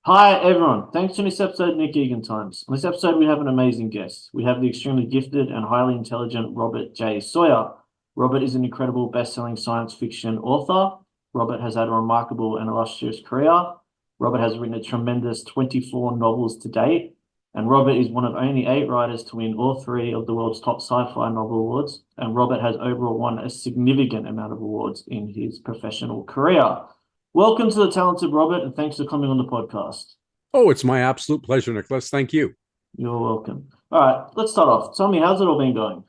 Hi, everyone. Thanks for this episode, Nick Egan Times. On this episode, we have an amazing guest. We have the extremely gifted and highly intelligent Robert J. Sawyer. Robert is an incredible best-selling science fiction author. Robert has had a remarkable and illustrious career. Robert has written a tremendous 24 novels to date. And Robert is one of only 8 writers to win all 3 of the world's top sci-fi novel awards. And Robert has overall won a significant amount of awards in his professional career. Welcome to the talented Robert, and thanks for coming on the podcast. Oh, it's my absolute pleasure, Nicholas. Thank you. You're welcome. All right, let's start off. Tell me, how's it all been going?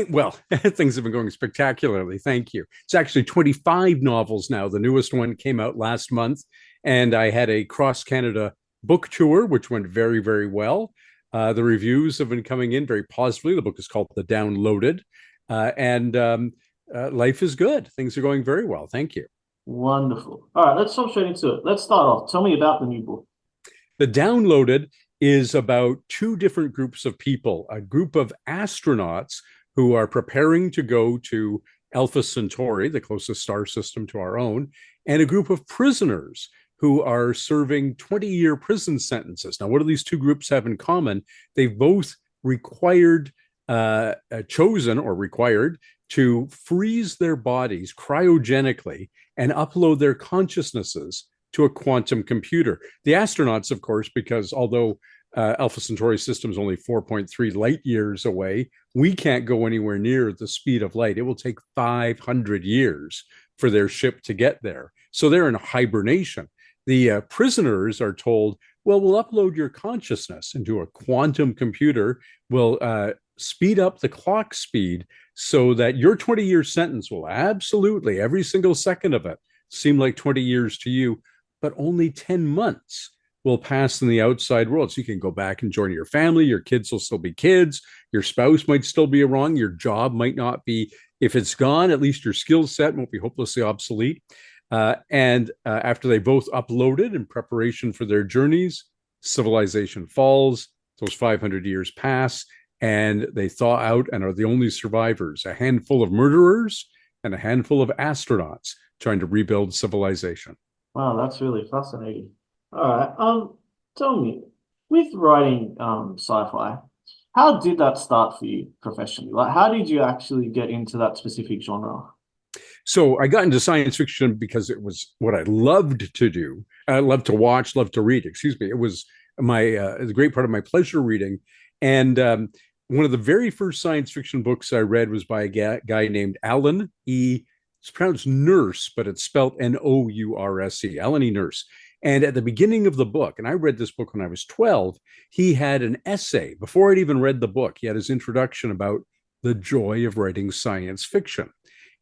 Well, things have been going spectacularly. Thank you. It's actually 25 novels now. The newest one came out last month, and I had a cross Canada book tour, which went very, very well. The reviews have been coming in very positively. The book is called The Downloaded, and life is good. Things are going very well. Thank you. Wonderful. All right, let's jump straight into it. Let's start off. Tell me about the new book. The Downloaded is about 2 different groups of people, a group of astronauts who are preparing to go to Alpha Centauri, the closest star system to our own, and a group of prisoners who are serving 20-year prison sentences. Now, what do these 2 groups have in common? They've both chosen or required to freeze their bodies cryogenically and upload their consciousnesses to a quantum computer. The astronauts, of course, because although Alpha Centauri system is only 4.3 light years away, we can't go anywhere near the speed of light. It will take 500 years for their ship to get there. So they're in hibernation. The prisoners are told, well, we'll upload your consciousness into a quantum computer. We'll speed up the clock speed so that your 20-year sentence will absolutely, every single second of it, seem like 20 years to you, but only 10 months will pass in the outside world. So you can go back and join your family. Your kids will still be kids. Your spouse might still be around. Your job might not be, if it's gone, at least your skill set won't be hopelessly obsolete. And after they both uploaded in preparation for their journeys, civilization falls, those 500 years pass, and they thaw out and are the only survivors, a handful of murderers and a handful of astronauts trying to rebuild civilization. Wow, that's really fascinating. All right, tell me, with writing sci-fi, how did that start for you professionally? Like, how did you actually get into that specific genre? So I got into science fiction because it was what I loved to do. I loved to watch, loved to read, excuse me. It was a great part of my pleasure reading. And one of the very first science fiction books I read was by a guy named Alan E. It's pronounced Nurse, but it's spelled Nourse, Alan E. Nurse. And at the beginning of the book, and I read this book when I was 12, he had an essay. Before I'd even read the book, he had his introduction about the joy of writing science fiction.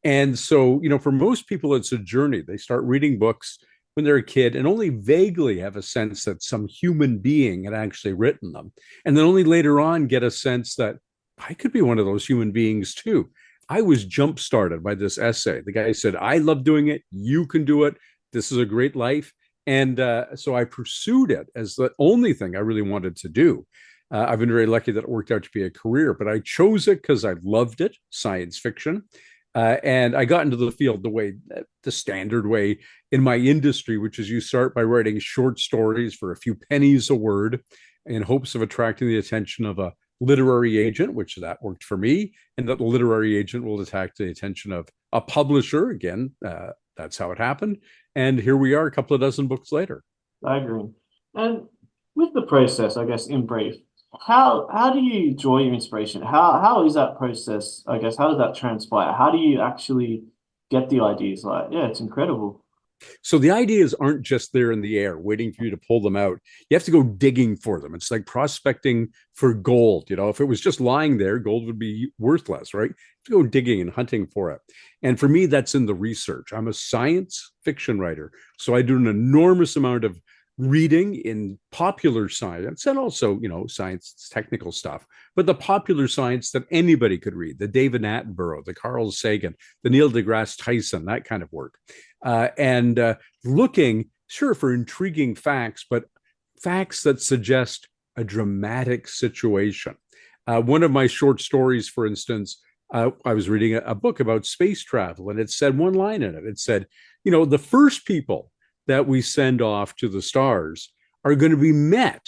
And so, for most people, it's a journey. They start reading books when they're a kid and only vaguely have a sense that some human being had actually written them. And then only later on get a sense that I could be one of those human beings too. I was jump started by this essay. The guy said, I love doing it. You can do it. This is a great life. And so I pursued it as the only thing I really wanted to do. I've been very lucky that it worked out to be a career, but I chose it because I loved it, science fiction. And I got into the field the standard way in my industry, which is you start by writing short stories for a few pennies a word in hopes of attracting the attention of a literary agent, which that worked for me, and that the literary agent will attract the attention of a publisher. Again, that's how it happened. And here we are a couple of dozen books later. I agree. And with the process, I guess, in brief, how do you draw your inspiration? How is that process? I guess how does that transpire? How do you actually get the ideas? Like, yeah, it's incredible. So the ideas aren't just there in the air waiting for you to pull them out. You have to go digging for them. It's like prospecting for gold. If it was just lying there, gold would be worthless, right? You have to go digging and hunting for it. And for me, that's in the research. I'm a science fiction writer, so I do an enormous amount of reading in popular science and also, science technical stuff, but the popular science that anybody could read, the David Attenborough, the Carl Sagan, the Neil deGrasse Tyson, that kind of work. And looking, sure, for intriguing facts, but facts that suggest a dramatic situation. One of my short stories, for instance, I was reading a book about space travel, and it said one line in it. It said, the first people that we send off to the stars are going to be met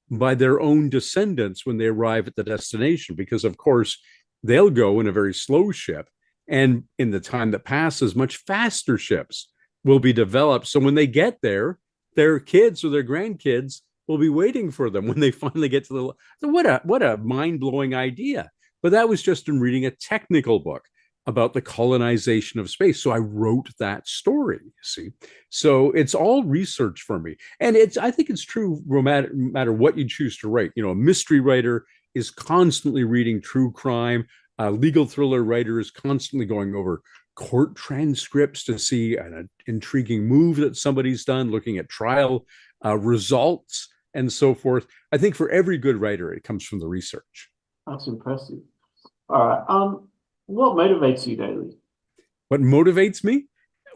by their own descendants when they arrive at the destination, because of course they'll go in a very slow ship, and in the time that passes, much faster ships will be developed. So when they get there, their kids or their grandkids will be waiting for them when they finally get to the. So what a mind-blowing idea. But that was just in reading a technical book about the colonization of space. So I wrote that story, you see. So it's all research for me. And I think it's true no matter what you choose to write. A mystery writer is constantly reading true crime. A legal thriller writer is constantly going over court transcripts to see an intriguing move that somebody's done, looking at trial results and so forth. I think for every good writer, it comes from the research. That's impressive. All right. What motivates you daily? What motivates me?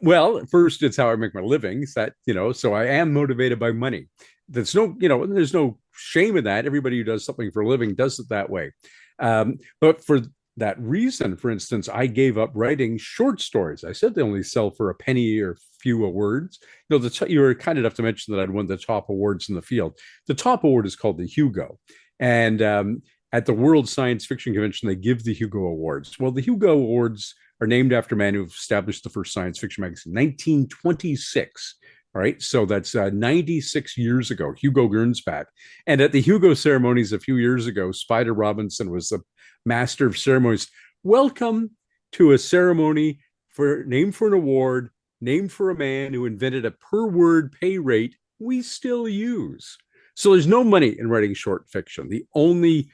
Well, first, it's how I make my living. So I am motivated by money. There's no shame in that. Everybody who does something for a living does it that way. But for that reason, for instance, I gave up writing short stories. I said they only sell for a penny or few words. You were kind enough to mention that I'd won the top awards in the field. The top award is called the Hugo. And at the World Science Fiction Convention, they give the Hugo Awards. Well, the Hugo Awards are named after a man who established the first science fiction magazine, 1926. All right, so that's 96 years ago, Hugo Gernsback. And at the Hugo ceremonies a few years ago, Spider Robinson was the master of ceremonies. Welcome to a ceremony named for an award, named for a man who invented a per word pay rate we still use. So there's no money in writing short fiction. The only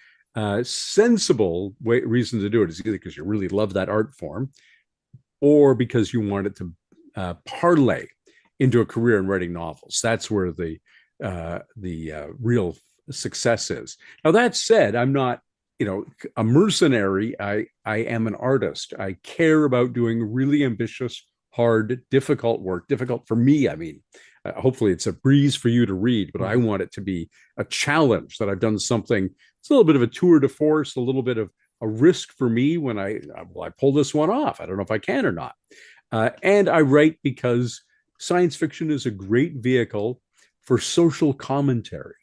sensible reason to do it is either because you really love that art form, or because you want it to parlay into a career in writing novels. That's where the real success is. Now, that said, I'm not a mercenary. I am an artist. I care about doing really ambitious, hard, difficult work. Difficult for me, I mean. Hopefully it's a breeze for you to read, but I want it to be a challenge, that I've done something. It's a little bit of a tour de force, a little bit of a risk for me when I pull this one off. I don't know if I can or not. And I write because science fiction is a great vehicle for social commentary.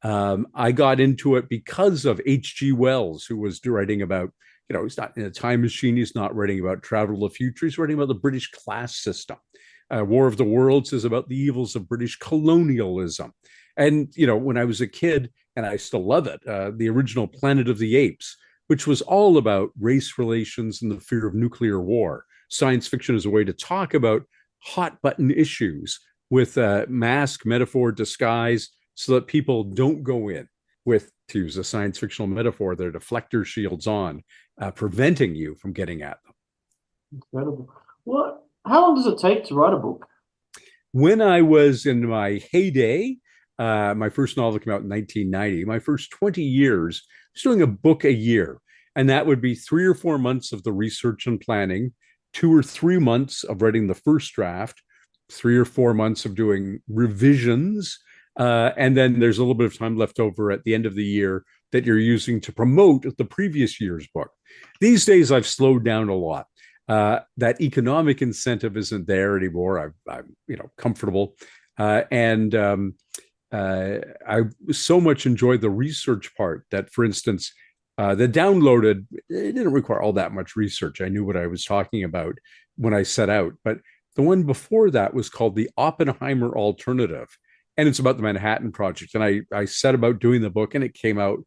I got into it because of H.G. Wells, who was writing about, he's not in a time machine. He's not writing about travel to the future. He's writing about the British class system. War of the Worlds is about the evils of British colonialism. And, when I was a kid, and I still love it, the original Planet of the Apes, which was all about race relations and the fear of nuclear war. Science fiction is a way to talk about hot button issues with mask, metaphor, disguise, so that people don't go in with, to use a science fictional metaphor, their deflector shields on, preventing you from getting at them. Incredible. How long does it take to write a book? When I was in my heyday, my first novel came out in 1990. My first 20 years, I was doing a book a year. And that would be 3 or 4 months of the research and planning, 2 or 3 months of writing the first draft, 3 or 4 months of doing revisions. And then there's a little bit of time left over at the end of the year that you're using to promote the previous year's book. These days, I've slowed down a lot. That economic incentive isn't there anymore. I'm comfortable. I so much enjoyed the research part that, for instance, the downloaded, it didn't require all that much research. I knew what I was talking about when I set out. But the one before that was called the Oppenheimer Alternative. And it's about the Manhattan Project. And I set about doing the book, and it came out,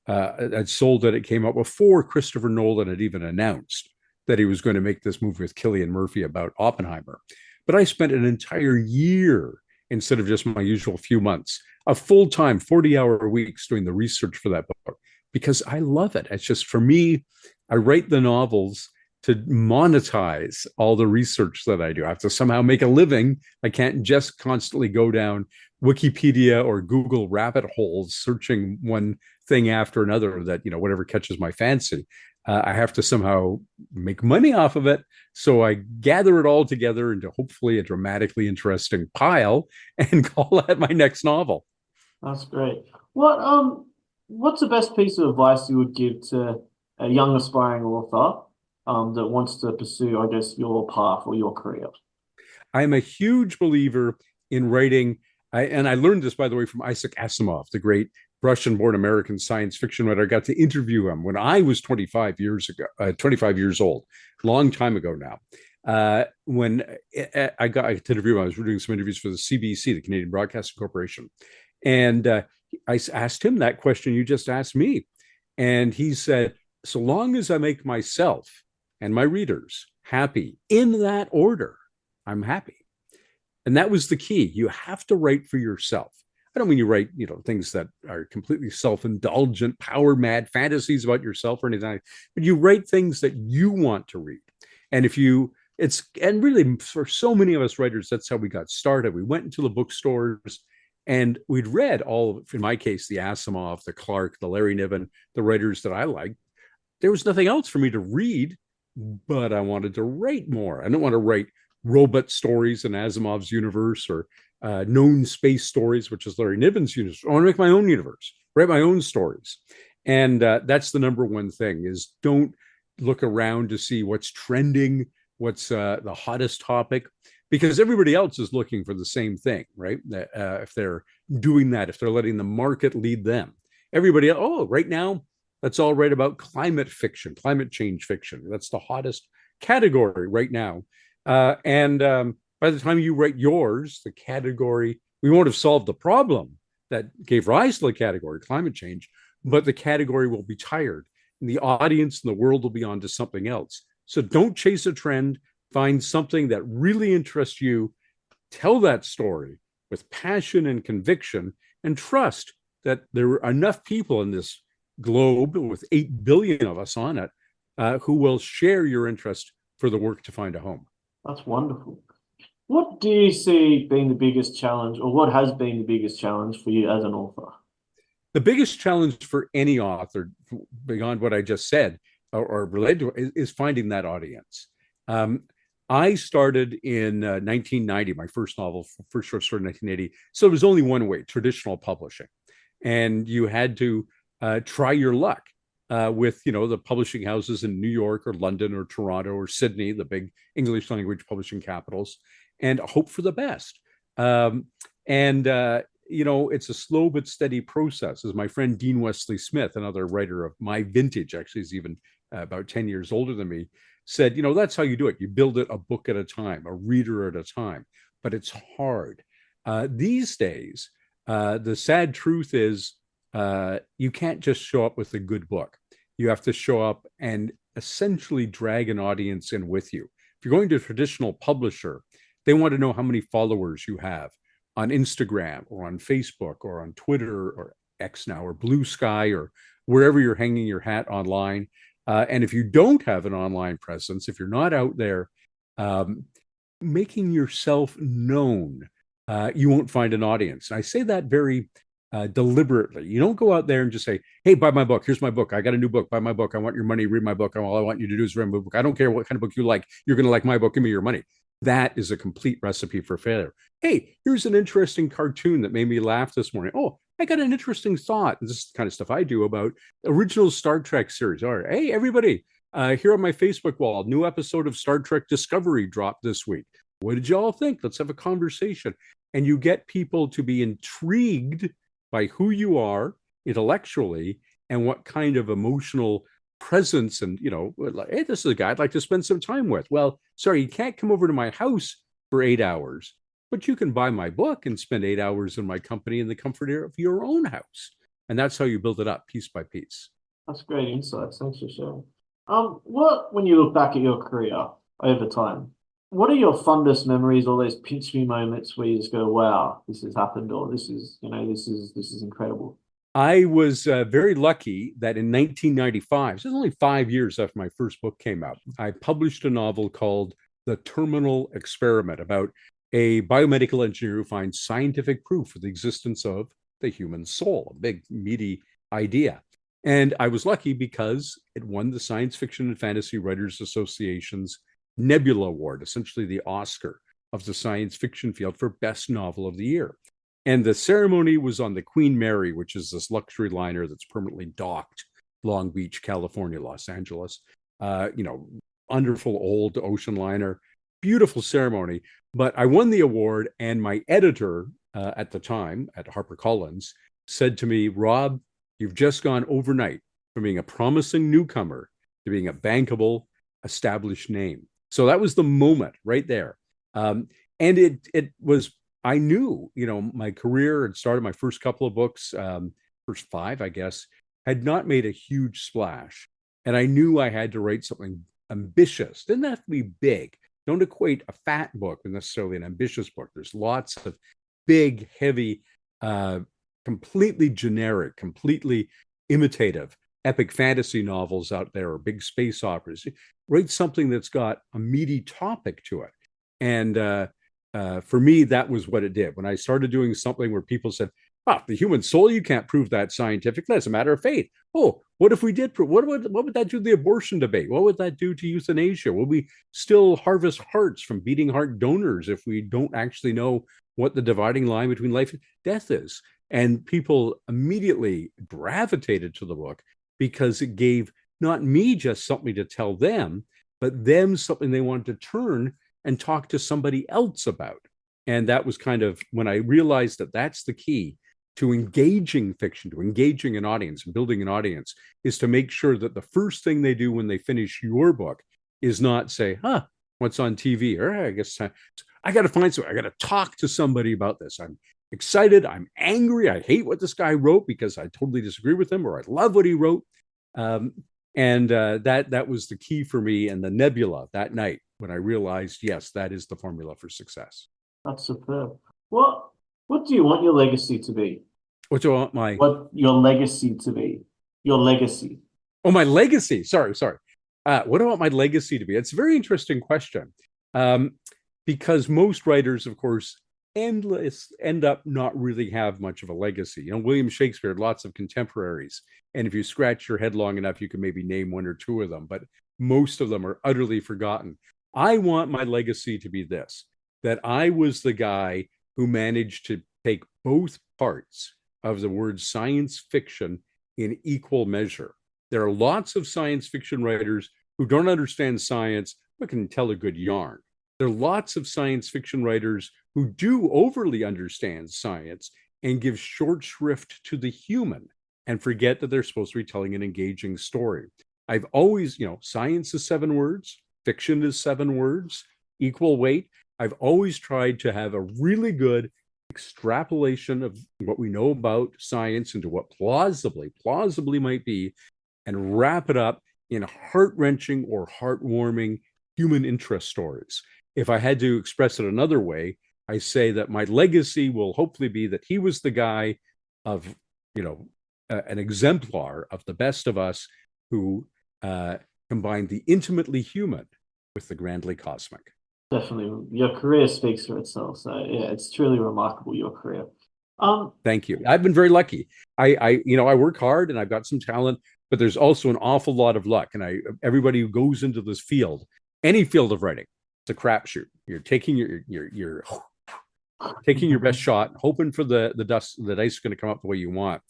I'd sold it. It came out before Christopher Nolan had even announced that he was going to make this movie with Cillian Murphy about Oppenheimer. But I spent an entire year, instead of just my usual few months, a full-time 40-hour weeks doing the research for that book, because I love it. It's just, for me, I write the novels to monetize all the research that I do. I have to somehow make a living. I can't just constantly go down Wikipedia or Google rabbit holes searching one thing after another that, whatever catches my fancy. I have to somehow make money off of it. So I gather it all together into hopefully a dramatically interesting pile and call that my next novel. That's great. What's the best piece of advice you would give to a young aspiring author that wants to pursue, I guess, your path or your career? I'm a huge believer in writing I learned this, by the way, from Isaac Asimov, the great Russian-born American science fiction writer. I got to interview him when I was 25 years old, long time ago now. When I got to interview him, I was doing some interviews for the CBC, the Canadian Broadcasting Corporation, and I asked him that question you just asked me, and he said, "So long as I make myself and my readers happy in that order, I'm happy." And that was the key. You have to write for yourself. I don't mean you write, things that are completely self-indulgent, power-mad fantasies about yourself or anything, but you write things that you want to read. And and really for so many of us writers, that's how we got started. We went into the bookstores and we'd read all of, in my case, the Asimov, the Clarke, the Larry Niven, the writers that I liked. There was nothing else for me to read, but I wanted to write more. I didn't want to write robot stories in Asimov's universe or known space stories, which is Larry Niven's universe. I want to make my own universe, write my own stories. And that's the number one thing is don't look around to see what's trending, what's the hottest topic, because everybody else is looking for the same thing, right? If they're doing that, if they're letting the market lead them, everybody else, right now, let's all write about climate fiction, climate change fiction. That's the hottest category right now. And by the time you write yours, the category, we won't have solved the problem that gave rise to the category, climate change, but the category will be tired and the audience and the world will be on to something else. So don't chase a trend, find something that really interests you, tell that story with passion and conviction, and trust that there are enough people in this globe with 8 billion of us on it who will share your interest for the work to find a home. That's wonderful. What do you see being the biggest challenge, or what has been the biggest challenge for you as an author? The biggest challenge for any author, beyond what I just said, or related to it, is finding that audience. I started in 1990, my first novel, first short story in 1980. So it was only one way, traditional publishing. And you had to try your luck with the publishing houses in New York or London or Toronto or Sydney, the big English language publishing capitals, and hope for the best. It's a slow but steady process. As my friend Dean Wesley Smith, another writer of my vintage, actually is even about 10 years older than me, said, that's how you do it. You build it a book at a time, a reader at a time, but it's hard. These days, the sad truth is, you can't just show up with a good book. You have to show up and essentially drag an audience in with you. If you're going to a traditional publisher, they want to know how many followers you have on Instagram or on Facebook or on Twitter or X now or Blue Sky or wherever you're hanging your hat online. And if you don't have an online presence, if you're not out there making yourself known, you won't find an audience. And I say that very deliberately. You don't go out there and just say, "Hey, buy my book. Here's my book. I got a new book. Buy my book. I want your money. Read my book. All I want you to do is read my book. I don't care what kind of book you like. You're going to like my book. Give me your money." That is a complete recipe for failure. Hey, here's an interesting cartoon that made me laugh this morning. Oh, I got an interesting thought. This is the kind of stuff I do about original Star Trek series. All right. Hey, everybody, here on my Facebook wall, new episode of Star Trek Discovery dropped this week. What did you all think? Let's have a conversation. And you get people to be intrigued by who you are intellectually and what kind of emotional presence and, like, hey, this is a guy I'd like to spend some time with. Well, sorry, you can't come over to my house for 8 hours, but you can buy my book and spend 8 hours in my company in the comfort of your own house. And that's how you build it up piece by piece. That's great insights. Thanks for sharing. When you look back at your career over time, what are your fondest memories, or those pinch me moments where you just go, "Wow, this has happened," or this is incredible? I was very lucky that in 1995, so it was only 5 years after my first book came out, I published a novel called The Terminal Experiment about a biomedical engineer who finds scientific proof for the existence of the human soul, a big, meaty idea. And I was lucky because it won the Science Fiction and Fantasy Writers Association's Nebula Award, essentially the Oscar of the science fiction field for Best Novel of the Year. And the ceremony was on the Queen Mary, which is this luxury liner that's permanently docked Long Beach, California, Los Angeles. Wonderful old ocean liner, beautiful ceremony. But I won the award, and my editor at the time at HarperCollins said to me, Rob, you've just gone overnight from being a promising newcomer to being a bankable, established name. So that was the moment right there. And it was, I knew, my career had started, my first couple of books, first five, I guess, had not made a huge splash. And I knew I had to write something ambitious. Didn't have to be big. Don't equate a fat book with necessarily an ambitious book. There's lots of big, heavy, completely generic, completely imitative, epic fantasy novels out there, or big space operas. Write something that's got a meaty topic to it. And for me, that was what it did. When I started doing something where people said, the human soul, you can't prove that scientifically. That's a matter of faith. Oh, what if we did prove? What would that do to the abortion debate? What would that do to euthanasia? Will we still harvest hearts from beating heart donors if we don't actually know what the dividing line between life and death is? And people immediately gravitated to the book because it gave not me just something to tell them, but them something they wanted to turn and talk to somebody else about. And that was kind of when I realized that that's the key to engaging fiction, to engaging an audience and building an audience, is to make sure that the first thing they do when they finish your book is not say, what's on TV? Or I guess I got to find something. I got to talk to somebody about this. I'm excited. I'm angry. I hate what this guy wrote because I totally disagree with him, or I love what he wrote. That was the key for me. And the Nebula that night when I realized, yes, that is the formula for success. That's superb. What do you want your legacy to be? What do I want what your legacy to be? Your legacy. Oh, my legacy. Sorry. What do I want my legacy to be? It's a very interesting question. Because most writers, of course, end up not really have much of a legacy. William Shakespeare had lots of contemporaries. And if you scratch your head long enough, you can maybe name one or two of them, but most of them are utterly forgotten. I want my legacy to be this, that I was the guy who managed to take both parts of the word science fiction in equal measure. There are lots of science fiction writers who don't understand science, but can tell a good yarn. There are lots of science fiction writers who do overly understand science and give short shrift to the human and forget that they're supposed to be telling an engaging story. I've always, science is 7 words, fiction is 7 words, equal weight. I've always tried to have a really good extrapolation of what we know about science into what plausibly might be, and wrap it up in heart-wrenching or heartwarming human interest stories. If I had to express it another way, I say that my legacy will hopefully be that he was the guy of, an exemplar of the best of us who combined the intimately human with the grandly cosmic. Definitely. Your career speaks for itself. So yeah, it's truly remarkable, your career. Thank you. I've been very lucky. I work hard and I've got some talent, but there's also an awful lot of luck. And everybody who goes into this field, any field of writing, it's a crapshoot. You're taking you're taking your best shot, hoping for the dice is going to come up the way you want.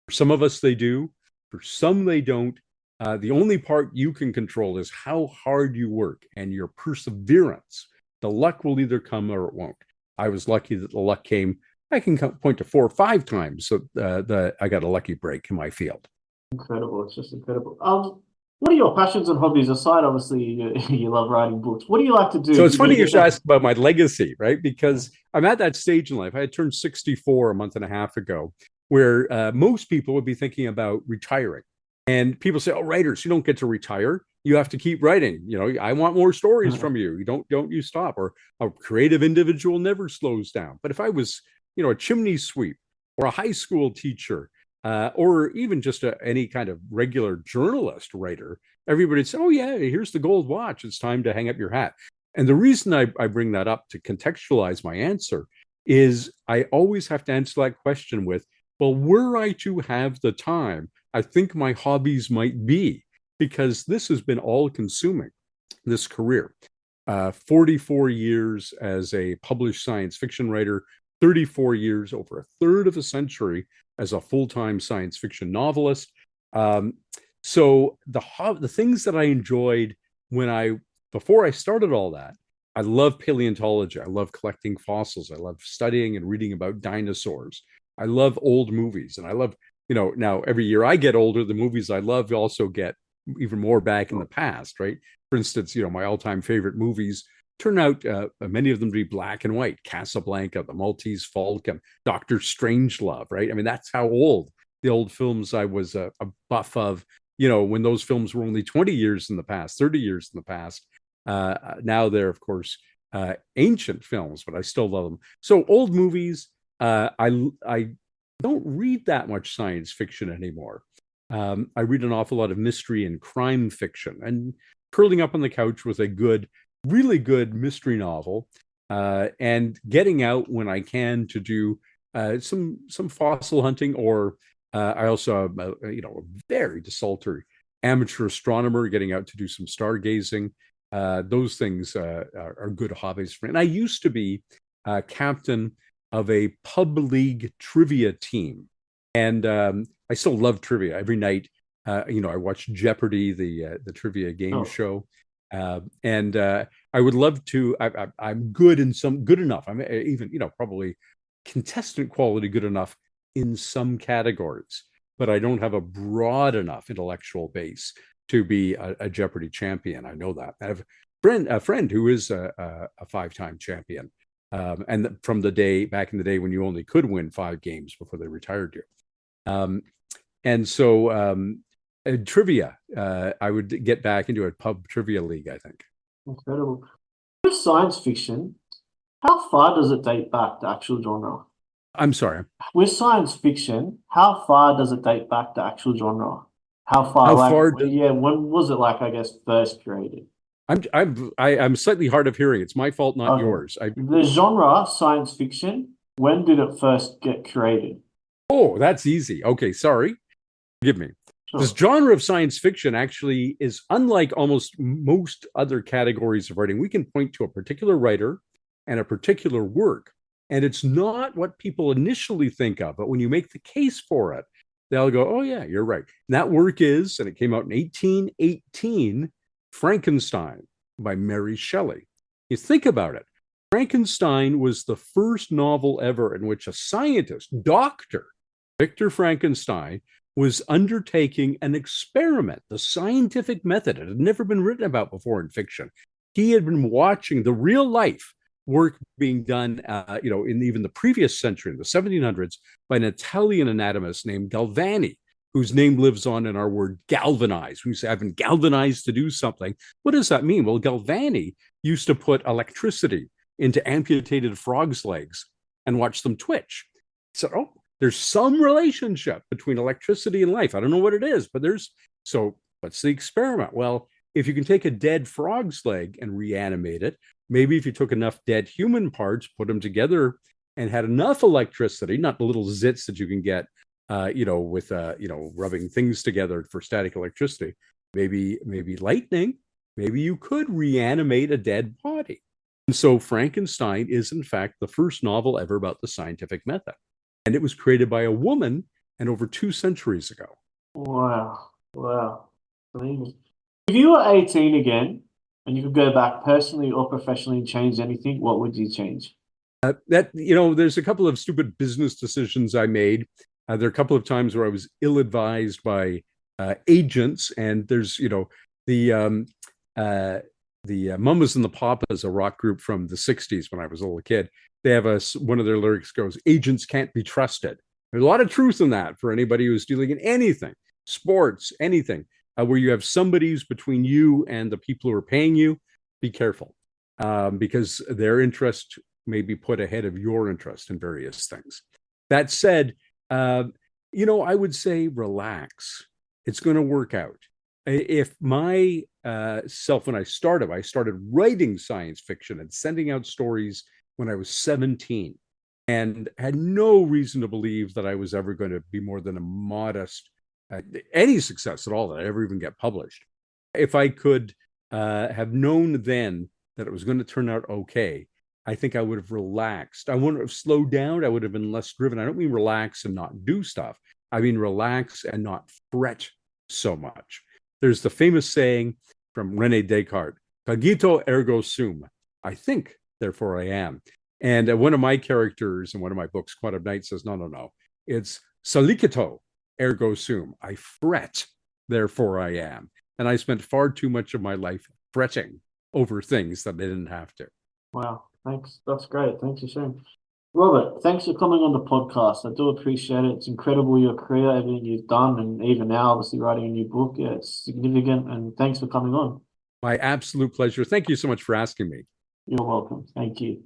For some of us, they do. For some, they don't. The only part you can control is how hard you work and your perseverance. The luck will either come or it won't. I was lucky that the luck came. I can point to 4 or 5 times that I got a lucky break in my field. Incredible. It's just incredible. What are your passions and hobbies aside? Obviously, you love writing books. What do you like to do? So it's funny you should ask about my legacy, right? Because I'm at that stage in life. I had turned 64 a month and a half ago, where most people would be thinking about retiring. And people say, "Oh, writers, you don't get to retire. You have to keep writing. I want more stories from you. You don't you stop." Or a creative individual never slows down. But if I was, a chimney sweep or a high school teacher, or even just any kind of regular journalist writer, everybody'd say, "Oh yeah, here's the gold watch. It's time to hang up your hat." And the reason I bring that up to contextualize my answer is I always have to answer that question with, well, were I to have the time, I think my hobbies might be, because this has been all consuming, this career. 44 years as a published science fiction writer, 34 years, over a third of a century as a full-time science fiction novelist. So the things that I enjoyed before I started all that, I love paleontology. I love collecting fossils. I love studying and reading about dinosaurs. I love old movies, and I love, now every year I get older, the movies I love also get even more back in the past, right? For instance, my all-time favorite movies turn out, many of them to be black and white. Casablanca, The Maltese Falcon, Doctor Strangelove, right? I mean, that's how old the old films I was a buff of, when those films were only 20 years in the past, 30 years in the past. Now they're, of course, ancient films, but I still love them. So old movies, I don't read that much science fiction anymore. I read an awful lot of mystery and crime fiction, and curling up on the couch with a really good mystery novel, and getting out when I can to do some fossil hunting, or I also am a very desultory amateur astronomer, getting out to do some stargazing. Those things are good hobbies for me. And I used to be captain of a pub league trivia team, and I still love trivia. Every night, I watch Jeopardy, the trivia game show, and I would love to. I'm good enough. I'm even probably contestant quality good enough in some categories, but I don't have a broad enough intellectual base to be a Jeopardy champion. I know that. I have a friend who is a five-time champion, and from back in the day when you only could win 5 games before they retired you. And so trivia, I would get back into a pub trivia league, I think. Incredible. With science fiction, how far does it date back to actual genre? I'm sorry. With science fiction, how far does it date back to actual genre? How far? When was it, I guess, first created? I'm slightly hard of hearing. It's my fault, not yours. The genre science fiction, when did it first get created? Oh, that's easy. Okay, sorry. Forgive me. Sure. This genre of science fiction actually is unlike almost most other categories of writing. We can point to a particular writer and a particular work, and it's not what people initially think of. But when you make the case for it, they'll go, oh, yeah, you're right. And that work is, and it came out in 1818, Frankenstein by Mary Shelley. You think about it. Frankenstein was the first novel ever in which a scientist, Dr. Victor Frankenstein, was undertaking an experiment. The scientific method, it had never been written about before in fiction. He had been watching the real life work being done, in even the previous century, in the 1700s, by an Italian anatomist named Galvani, whose name lives on in our word galvanize. When you say, I've been galvanized to do something, what does that mean? Well, Galvani used to put electricity into amputated frogs' legs and watch them twitch. So, there's some relationship between electricity and life. I don't know what it is, but so what's the experiment? Well, if you can take a dead frog's leg and reanimate it, maybe if you took enough dead human parts, put them together, and had enough electricity, not the little zits that you can get, with rubbing things together for static electricity, maybe lightning, maybe you could reanimate a dead body. And so Frankenstein is, in fact, the first novel ever about the scientific method. And it was created by a woman and over 2 centuries ago. Wow. Amazing. If you were 18 again and you could go back personally or professionally and change anything, what would you change? There's a couple of stupid business decisions I made. There are a couple of times where I was ill-advised by agents, and there's, the Mamas and the Papas, a rock group from the 60s when I was a little kid. They have one of their lyrics goes, agents can't be trusted. There's a lot of truth in that for anybody who's dealing in anything, sports, anything, where you have somebody who's between you and the people who are paying you. Be careful, because their interest may be put ahead of your interest in various things. That said, I would say relax. It's going to work out. If my when I started writing science fiction and sending out stories when I was 17, and had no reason to believe that I was ever going to be more than a modest, any success at all that I ever even get published. If I could have known then that it was going to turn out okay, I think I would have relaxed. I wouldn't have slowed down. I would have been less driven. I don't mean relax and not do stuff. I mean relax and not fret so much. There's the famous saying from René Descartes, cogito ergo sum. I think, therefore I am. And one of my characters in one of my books, Quantum Night, says, no, no, no. It's solicito, ergo sum. I fret, therefore I am. And I spent far too much of my life fretting over things that I didn't have to. Wow, thanks. That's great. Thanks for sharing. Robert, thanks for coming on the podcast. I do appreciate it. It's incredible your career, everything you've done, and even now, obviously, writing a new book. Yeah, it's significant, and thanks for coming on. My absolute pleasure. Thank you so much for asking me. You're welcome. Thank you.